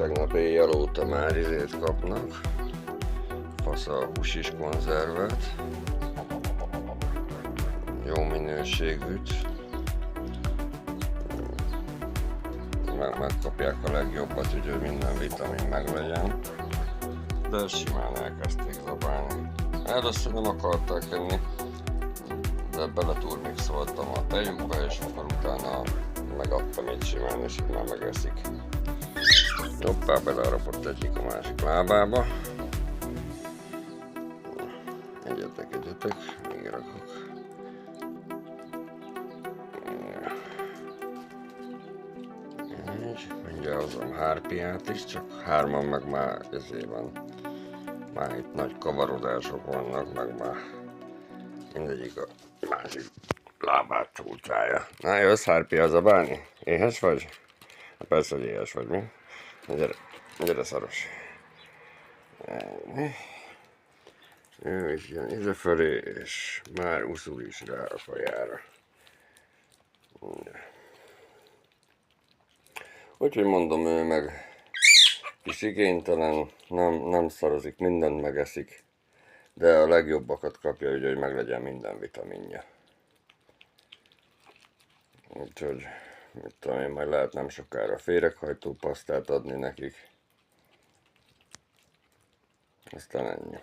tegnap éjjel óta már izét kapnak. Fasz a húsis konzervet. Jó minőségűt. Megkapják a legjobbat, hogy minden vitamin meglegyen. De simán elkezdték zabálni. Először nem akarták enni, de beletúrmixoltam a tejükbe, és akkor utána megadtam így simán, és így már megeszik. Hoppá, beleharapott egyik a másik lábába. Egyetek, még rakok. Így, mindjárt hozom hárpiát is, csak hárman meg már ezért van. Már itt nagy kavarodások vannak, meg már mindegyik a másik lábát csúcsája. Na, jössz hárpia zabálni? Éhes vagy? Hát persze, hogy éhes vagy, mi? Gyere szaros. Ő is jön idefelé, és már uszul is rá a fajára. Úgyhogy mondom, ő meg kis igénytelen, nem szarozik, mindent megeszik, de a legjobbakat kapja, ugye, hogy meglegyen minden vitaminja. Úgyhogy, mit tudom én, majd lehet nem sokára féreghajtó pasztát adni nekik. Aztán ennyi.